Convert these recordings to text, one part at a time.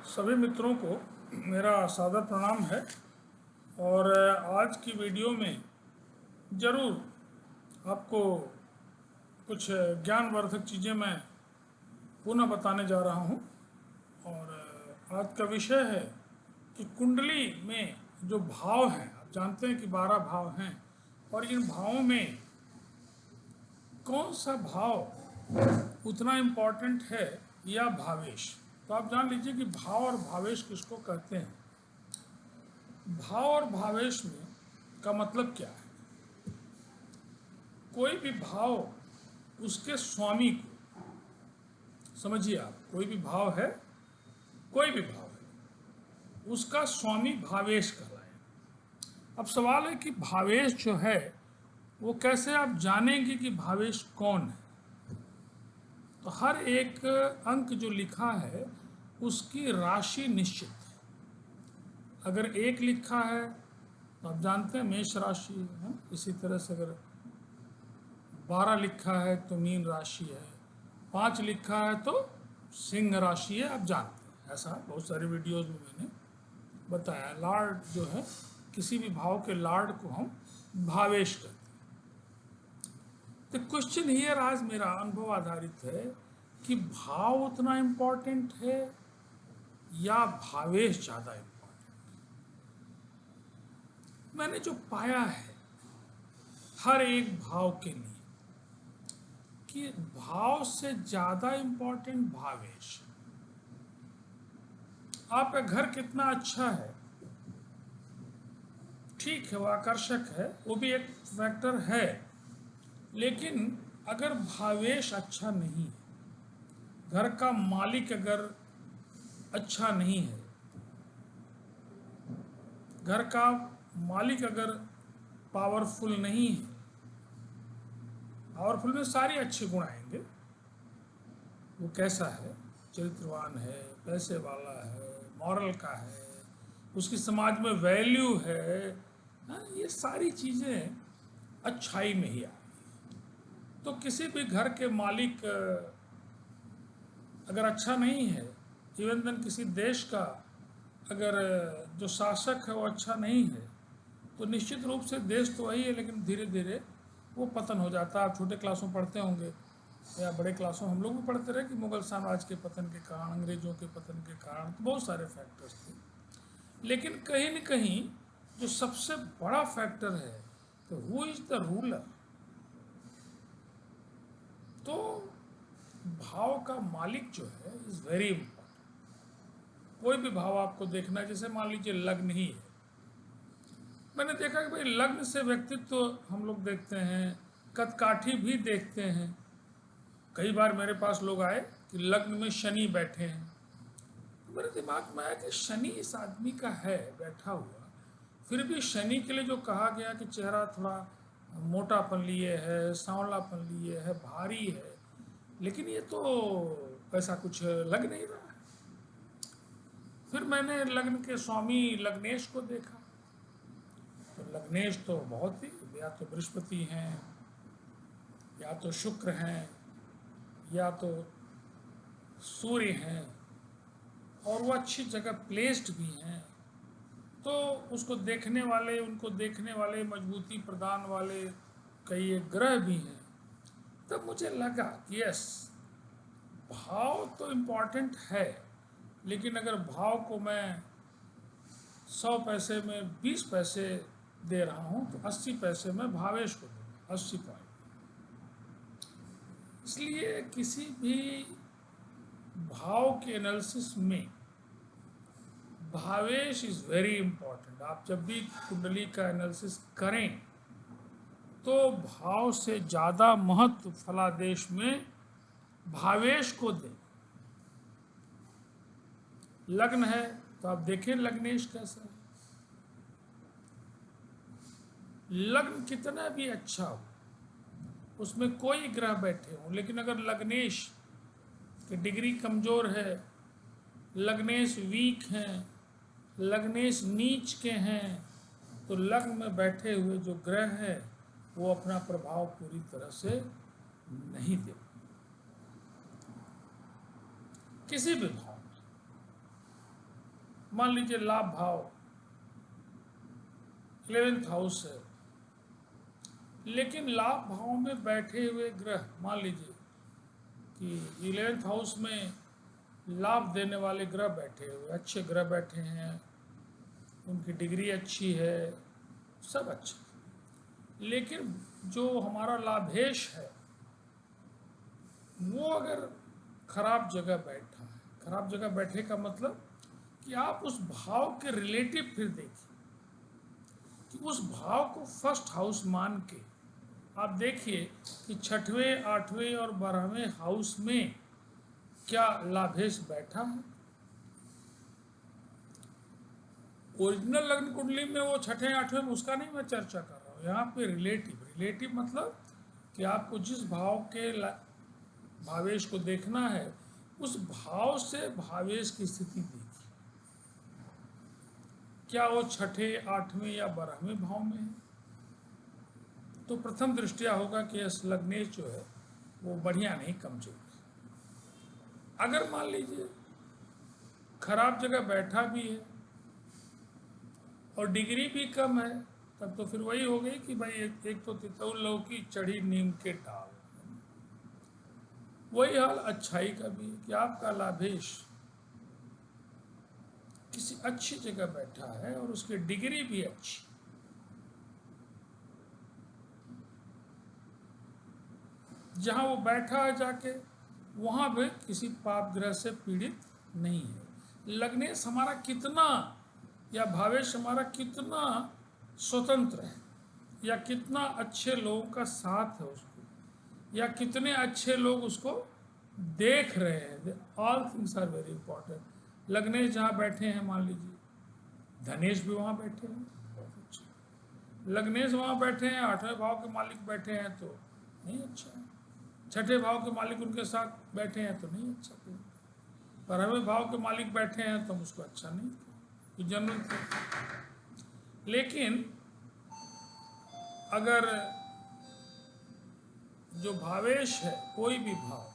सभी मित्रों को मेरा सादर प्रणाम है। और आज की वीडियो में ज़रूर आपको कुछ ज्ञानवर्धक चीज़ें मैं पुनः बताने जा रहा हूँ। और आज का विषय है कि कुंडली में जो भाव हैं, आप जानते हैं कि 12 भाव हैं, और इन भावों में कौन सा भाव उतना इम्पोर्टेंट है या भावेश। तो आप जान लीजिए कि भाव और भावेश किसको कहते हैं। भाव और भावेश में का मतलब क्या है। कोई भी भाव उसके स्वामी को, समझिए आप, कोई भी भाव है, कोई भी भाव है, उसका स्वामी भावेश कहलाए। अब सवाल है कि भावेश जो है वो कैसे आप जानेंगे कि भावेश कौन है। तो हर एक अंक जो लिखा है उसकी राशि निश्चित है। अगर एक लिखा है तो आप जानते हैं मेष राशि है। इसी तरह से अगर 12 लिखा है तो मीन राशि है, 5 लिखा है तो सिंह राशि है। आप जानते हैं, ऐसा बहुत सारी वीडियोज में मैंने बताया। लॉर्ड जो है, किसी भी भाव के लॉर्ड को हम भावेश कहते हैं। तो क्वेश्चन हियर आज मेरा अनुभव आधारित है कि भाव उतना इम्पोर्टेंट है या भावेश ज़्यादा इम्पोर्टेंट। मैंने जो पाया है हर एक भाव के लिए कि भाव से ज़्यादा इम्पोर्टेंट भावेश। आपका घर कितना अच्छा है, ठीक है, वो आकर्षक है, वो भी एक फैक्टर है, लेकिन अगर भावेश अच्छा नहीं है, घर का मालिक अगर अच्छा नहीं है, घर का मालिक अगर पावरफुल नहीं है, पावरफुल में सारे अच्छे गुण आएंगे, वो कैसा है, चरित्रवान है, पैसे वाला है, मॉरल का है, उसकी समाज में वैल्यू है, ये सारी चीज़ें अच्छाई में ही आती। तो किसी भी घर के मालिक अगर अच्छा नहीं है, इवन देन किसी देश का अगर जो शासक है वो अच्छा नहीं है, तो निश्चित रूप से देश तो वही है, लेकिन धीरे धीरे वो पतन हो जाता है। आप छोटे क्लासों में पढ़ते होंगे या बड़े क्लासों हम लोग भी पढ़ते रहे कि मुगल साम्राज्य के पतन के कारण, अंग्रेजों के पतन के कारण, तो बहुत सारे फैक्टर्स थे, लेकिन कहीं न कहीं जो सबसे बड़ा फैक्टर है तो हु इज द रूलर। तो भाव का मालिक जो है इज वेरी इंपॉर्टेंट। कोई भी भाव आपको देखना है, जैसे मान लीजिए लग्न ही है, मैंने देखा कि भाई लग्न से व्यक्तित्व तो हम लोग देखते हैं, कदकाठी भी देखते हैं। कई बार मेरे पास लोग आए कि लग्न में शनि बैठे हैं, तो मेरे दिमाग में आया कि शनि इस आदमी का है बैठा हुआ, फिर भी शनि के लिए जो कहा गया कि चेहरा थोड़ा मोटापन लिए है, सांवलापन लिए है, भारी है, लेकिन ये तो ऐसा कुछ लग नहीं रहा है। फिर मैंने लग्न के स्वामी लग्नेश को देखा, तो लग्नेश तो बहुत ही, या तो बृहस्पति हैं, या तो शुक्र हैं, या तो सूर्य हैं, और वो अच्छी जगह प्लेस्ड भी हैं, तो उसको देखने वाले, उनको देखने वाले, मजबूती प्रदान वाले कई एक ग्रह भी हैं। तब मुझे लगा कि यस, भाव तो इम्पॉर्टेंट है, लेकिन अगर भाव को मैं 100 पैसे में 20 पैसे दे रहा हूँ तो 80 पैसे में भावेश को दूंगा, 80 पॉइंट। इसलिए किसी भी भाव के एनालिसिस में भावेश इज वेरी इंपॉर्टेंट। आप जब भी कुंडली का एनालिसिस करें तो भाव से ज़्यादा महत्व फलादेश में भावेश को दें। लग्न है तो आप देखें लग्नेश कैसा है। लग्न कितना भी अच्छा हो, उसमें कोई ग्रह बैठे हो, लेकिन अगर लग्नेश की डिग्री कमज़ोर है, लग्नेश वीक हैं, लग्नेश नीच के हैं, तो लग्न में बैठे हुए जो ग्रह है वो अपना प्रभाव पूरी तरह से नहीं दे किसी भी भाव में। मान लीजिए लाभ भाव 11th हाउस है, लेकिन लाभ भाव में बैठे हुए ग्रह, मान लीजिए कि 11th हाउस में लाभ देने वाले ग्रह बैठे हुए, अच्छे ग्रह बैठे हैं, उनकी डिग्री अच्छी है, सब अच्छा है, लेकिन जो हमारा लाभेश है वो अगर खराब जगह बैठा है, खराब जगह बैठे का मतलब कि आप उस भाव के रिलेटिव फिर देखिए कि उस भाव को फर्स्ट हाउस मान के आप देखिए कि 6वें, 8वें और 12वें हाउस में क्या लाभेश बैठा है। ओरिजिनल लग्न कुंडली में वो 6ठे 8वें में, उसका नहीं मैं चर्चा कर रहा हूँ, यहाँ पे रिलेटिव मतलब कि आपको जिस भाव के भावेश को देखना है उस भाव से भावेश की स्थिति देखिए, क्या वो 6ठे 8वें या 12वें भाव में है। तो प्रथम दृष्टिया होगा कि इस लग्नेश जो है वो बढ़िया नहीं, कमजोर है। अगर मान लीजिए खराब जगह बैठा भी है और डिग्री भी कम है, तब तो फिर वही हो गई कि भाई एक तो तितौल लौकी चढ़ी नीम के डाल। वही हाल अच्छाई का भी है कि आपका लाभेश किसी अच्छी जगह बैठा है और उसकी डिग्री भी अच्छी, जहां वो बैठा है जाके वहां भी किसी पाप ग्रह से पीड़ित नहीं है। लग्नेश हमारा कितना या भावेश हमारा कितना स्वतंत्र है, या कितना अच्छे लोगों का साथ है उसको, या कितने अच्छे लोग उसको देख रहे हैं, all things are very important. लग्नेश जहाँ बैठे हैं, मान लीजिए धनेश भी वहाँ बैठे हैं, बहुत अच्छा। लग्नेश वहाँ बैठे हैं, 8वें भाव के मालिक बैठे हैं तो नहीं अच्छा है, 6ठे भाव के मालिक उनके साथ बैठे हैं तो नहीं अच्छा है, 12वें भाव के मालिक बैठे हैं तो उसको अच्छा नहीं तो जनरल थे। लेकिन अगर जो भावेश है, कोई भी भाव,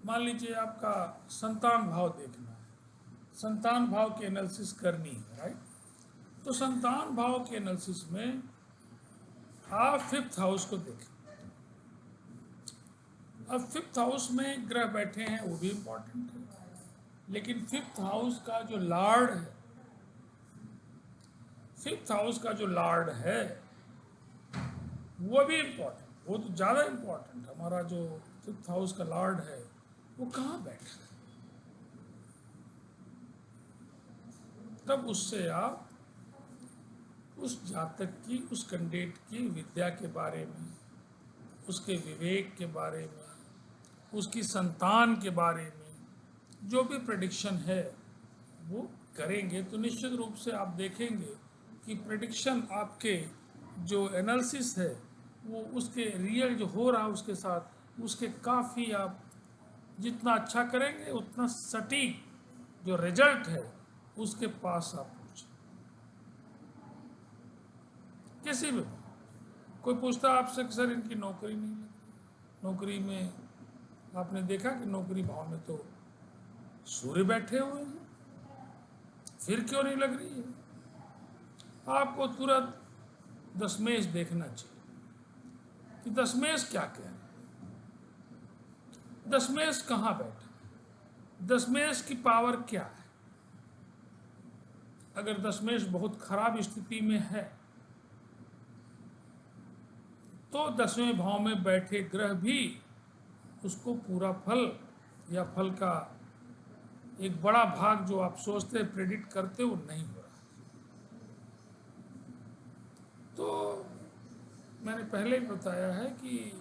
मान लीजिए आपका संतान भाव देखना है, संतान भाव की एनालिसिस करनी है, राइट। तो संतान भाव के एनालिसिस में आप 5th हाउस को देखें। अब 5th हाउस में ग्रह बैठे हैं वो भी इंपॉर्टेंट है, लेकिन 5th हाउस का जो लॉर्ड है, 5th हाउस का जो लॉर्ड है वो भी इम्पोर्टेंट, वो तो ज़्यादा इम्पोर्टेंट। हमारा जो 5th हाउस का लॉर्ड है वो कहाँ बैठा है, तब उससे आप उस जातक की, उस कैंडिडेट की विद्या के बारे में, उसके विवेक के बारे में, उसकी संतान के बारे में जो भी प्रेडिक्शन है वो करेंगे, तो निश्चित रूप से आप देखेंगे कि प्रेडिक्शन आपके जो एनालिसिस है वो उसके रियल जो हो रहा है उसके साथ, उसके काफ़ी आप जितना अच्छा करेंगे उतना सटीक जो रिजल्ट है उसके पास आप पहुँचे। किसी भी कोई पूछता आपसे कि सर इनकी नौकरी नहीं लगी, नौकरी में आपने देखा कि नौकरी भाव में तो सूर्य बैठे हुए हैं, फिर क्यों नहीं लग रही है। आपको तुरंत दशमेश देखना चाहिए कि दशमेश क्या कह रहे हैं, दशमेश कहाँ बैठा है, दशमेश की पावर क्या है। अगर दशमेश बहुत खराब स्थिति में है तो 10वें भाव में बैठे ग्रह भी उसको पूरा फल या फल का एक बड़ा भाग जो आप सोचते हैं प्रेडिक्ट करते वो नहीं हो रहा। तो मैंने पहले ही बताया है कि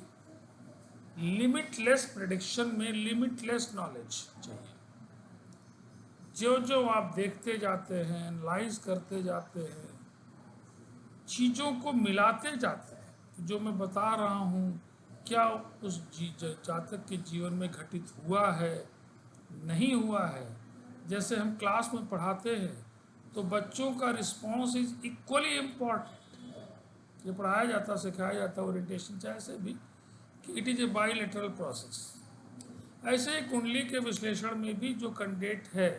लिमिटलेस प्रेडिक्शन में लिमिटलेस नॉलेज चाहिए। जो जो आप देखते जाते हैं, एनालाइज करते जाते हैं, चीज़ों को मिलाते जाते हैं, जो मैं बता रहा हूँ क्या उस जातक के जीवन में घटित हुआ है, नहीं हुआ है। जैसे हम क्लास में पढ़ाते हैं तो बच्चों का रिस्पॉन्स इज इक्वली इम्पॉर्टेंट। ये पढ़ाया जाता, सिखाया जाता ओरिएंटेशन चाहे से भी कि it is a bilateral process. ऐसे ही कुंडली के विश्लेषण में भी जो कैंडिडेट है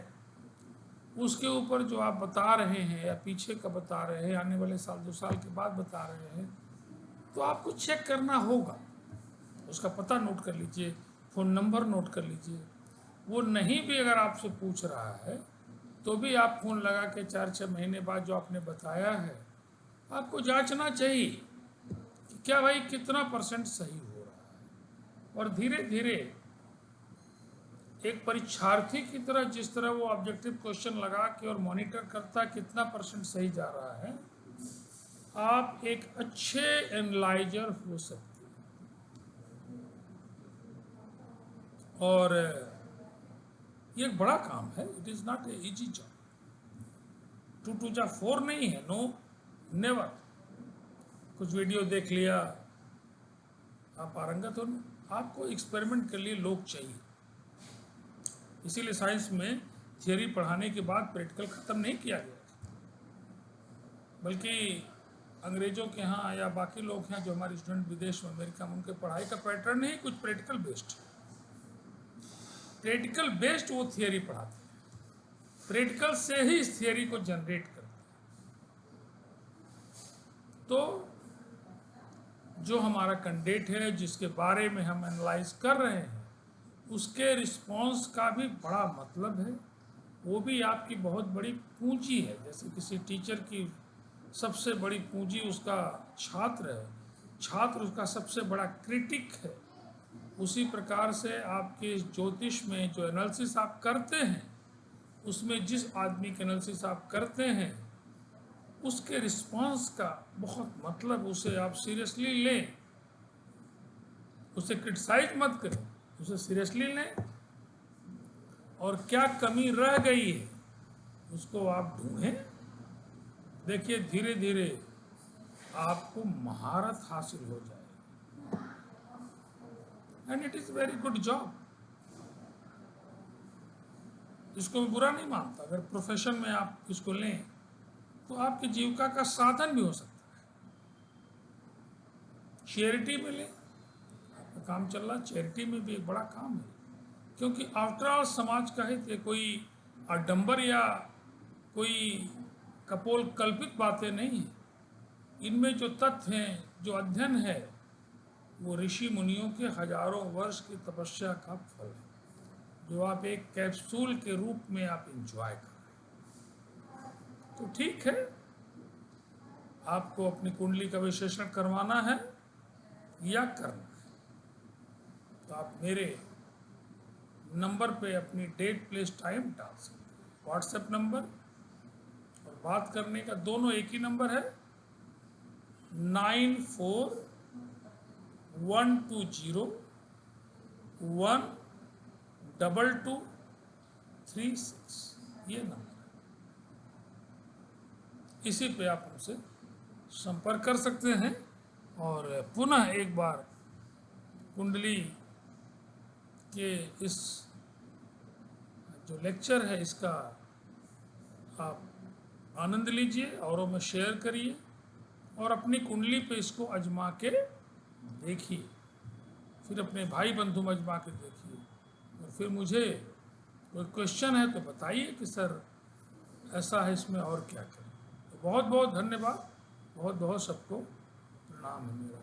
उसके ऊपर जो आप बता रहे हैं या पीछे का बता रहे हैं, आने वाले साल 2 साल के बाद बता रहे हैं, तो आपको चेक करना होगा। उसका पता नोट कर लीजिए, फ़ोन नंबर नोट कर लीजिए। वो नहीं भी अगर आपसे पूछ रहा है तो भी आप फ़ोन लगा के 4-6 महीने बाद जो आपने बताया है, आपको जांचना चाहिए कि क्या भाई कितना % सही हो रहा है। और धीरे धीरे एक परीक्षार्थी की तरह जिस तरह वो ऑब्जेक्टिव क्वेश्चन लगा के और मॉनिटर करता कितना % सही जा रहा है, आप एक अच्छे एनालाइजर हो सकते हैं। और ये एक बड़ा काम है, it is not a easy job. 2 2 जा 4 नहीं है, नो नेवर। कुछ वीडियो देख लिया, आप पारंगत हो, आपको एक्सपेरिमेंट के लिए लोग चाहिए। इसीलिए साइंस में थियोरी पढ़ाने के बाद प्रैक्टिकल ख़त्म नहीं किया गया, बल्कि अंग्रेज़ों के यहाँ या बाकी लोग हैं जो हमारे स्टूडेंट विदेश में, अमेरिका में, उनके पढ़ाई का पैटर्न ही कुछ प्रैक्टिकल बेस्ड। प्रैक्टिकल बेस्ड वो थियोरी पढ़ाते हैं, प्रैक्टिकल से ही इस थियोरी को जनरेट करते हैं। तो जो हमारा कैंडिडेट है, जिसके बारे में हम एनालाइज कर रहे हैं, उसके रिस्पॉन्स का भी बड़ा मतलब है। वो भी आपकी बहुत बड़ी पूंजी है। जैसे किसी टीचर की सबसे बड़ी पूंजी उसका छात्र है, छात्र उसका सबसे बड़ा क्रिटिक है। उसी प्रकार से आपके ज्योतिष में जो एनालिसिस आप करते हैं, उसमें जिस आदमी के एनालिसिस आप करते हैं, उसके रिस्पांस का बहुत मतलब। उसे आप सीरियसली लें, उसे क्रिटिसाइज मत करें, उसे सीरियसली लें। और क्या कमी रह गई है उसको आप ढूंढें। देखिए धीरे धीरे आपको महारत हासिल हो जाएगी, and it is very good job. इसको मैं बुरा नहीं मानता। अगर प्रोफेशन में आप इसको लें तो आपकी जीविका का साधन भी हो सकता है। चैरिटी में लें, आपका काम चल रहा, चैरिटी में भी एक बड़ा काम है। क्योंकि आफ्टर ऑल समाज का हित है, कोई आडंबर या कोई कपोल कल्पित बातें नहीं है। इनमें जो तथ्य हैं, जो अध्ययन है, वो ऋषि मुनियों के हजारों वर्ष की तपस्या का फल है, जो आप एक कैप्सूल के रूप में आप इंजॉय कर रहे हैं। तो ठीक है, आपको अपनी कुंडली का विश्लेषण करवाना है या करना है, तो आप मेरे नंबर पे अपनी डेट, प्लेस, टाइम डाल सकते हैं। व्हाट्सएप नंबर और बात करने का दोनों एक ही नंबर है, 9412212236, ये नंबर है। इसी पे आप हमसे संपर्क कर सकते हैं। और पुनः एक बार कुंडली के इस जो लेक्चर है, इसका आप आनंद लीजिए, औरों में शेयर करिए और अपनी कुंडली पे इसको आजमा के देखिए। फिर अपने भाई बंधु में आजमा के देखिए, और फिर मुझे कोई क्वेश्चन है तो बताइए कि सर ऐसा है, इसमें और क्या करें। तो बहुत बहुत धन्यवाद, बहुत बहुत सबको प्रणाम है मेरा।